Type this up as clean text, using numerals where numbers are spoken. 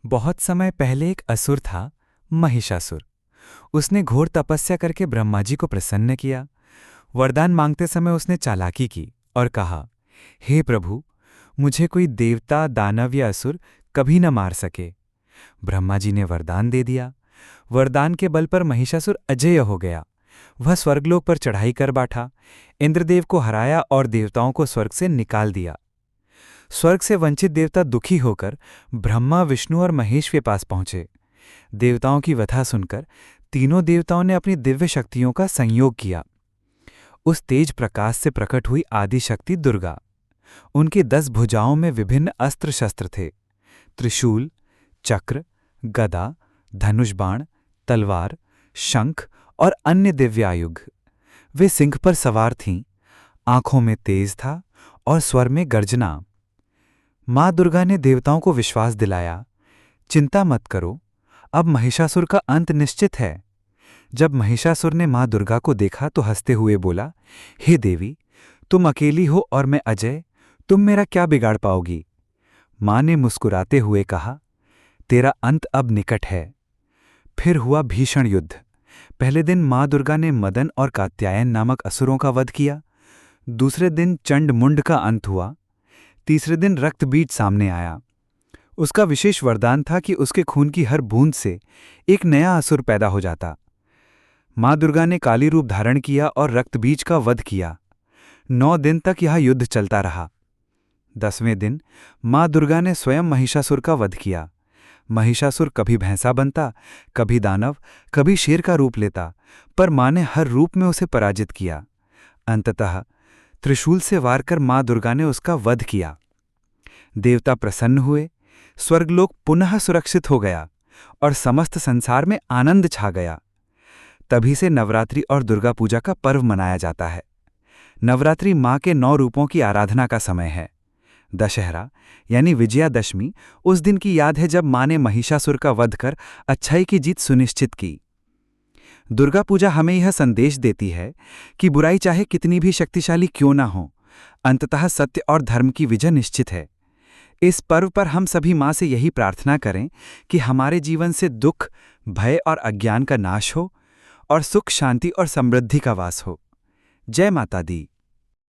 बहुत समय पहले एक असुर था, महिषासुर। उसने घोर तपस्या करके ब्रह्मा जी को प्रसन्न किया। वरदान मांगते समय उसने चालाकी की और कहा, हे प्रभु, मुझे कोई देवता, दानव या असुर कभी न मार सके। ब्रह्मा जी ने वरदान दे दिया। वरदान के बल पर महिषासुर अजेय हो गया। वह स्वर्गलोक पर चढ़ाई कर बैठा, इंद्रदेव को हराया और देवताओं को स्वर्ग से निकाल दिया। स्वर्ग से वंचित देवता दुखी होकर ब्रह्मा, विष्णु और महेश के पास पहुंचे। देवताओं की व्यथा सुनकर तीनों देवताओं ने अपनी दिव्य शक्तियों का संयोग किया। उस तेज प्रकाश से प्रकट हुई आदि शक्ति दुर्गा। उनकी 10 भुजाओं में विभिन्न अस्त्र शस्त्र थे: त्रिशूल, चक्र, गदा, धनुष बाण, तलवार, शंख और अन्य दिव्यायुध। वे सिंह पर सवार थीं, आंखों में तेज था और स्वर में गर्जना। मां दुर्गा ने देवताओं को विश्वास दिलाया, चिंता मत करो, अब महिषासुर का अंत निश्चित है। जब महिषासुर ने मां दुर्गा को देखा तो हंसते हुए बोला, हे देवी, तुम अकेली हो और मैं अजय, तुम मेरा क्या बिगाड़ पाओगी? मां ने मुस्कुराते हुए कहा, तेरा अंत अब निकट है। फिर हुआ भीषण युद्ध। पहले दिन मां दुर्गा ने मदन और कात्यायन नामक असुरों का वध किया। दूसरे दिन चंड मुंड का अंत हुआ। तीसरे दिन रक्तबीज सामने आया। उसका विशेष वरदान था कि उसके खून की हर बूंद से एक नया असुर पैदा हो जाता। मां दुर्गा ने काली रूप धारण किया और रक्तबीज का वध किया। 9 दिन तक यह युद्ध चलता रहा। 10वें दिन मां दुर्गा ने स्वयं महिषासुर का वध किया। महिषासुर कभी भैंसा बनता, कभी दानव, कभी शेर का रूप लेता, पर मां ने हर रूप में उसे पराजित किया। अंततः त्रिशूल से वार कर मां दुर्गा ने उसका वध किया। देवता प्रसन्न हुए, स्वर्गलोक पुनः सुरक्षित हो गया और समस्त संसार में आनंद छा गया। तभी से नवरात्रि और दुर्गा पूजा का पर्व मनाया जाता है। नवरात्रि मां के 9 रूपों की आराधना का समय है। दशहरा यानी विजयादशमी उस दिन की याद है जब मां ने महिषासुर का वध कर अच्छाई की जीत सुनिश्चित की। दुर्गा पूजा हमें यह संदेश देती है कि बुराई चाहे कितनी भी शक्तिशाली क्यों ना हो, अंततः सत्य और धर्म की विजय निश्चित है। इस पर्व पर हम सभी मां से यही प्रार्थना करें कि हमारे जीवन से दुख, भय और अज्ञान का नाश हो और सुख, शांति और समृद्धि का वास हो। जय माता दी।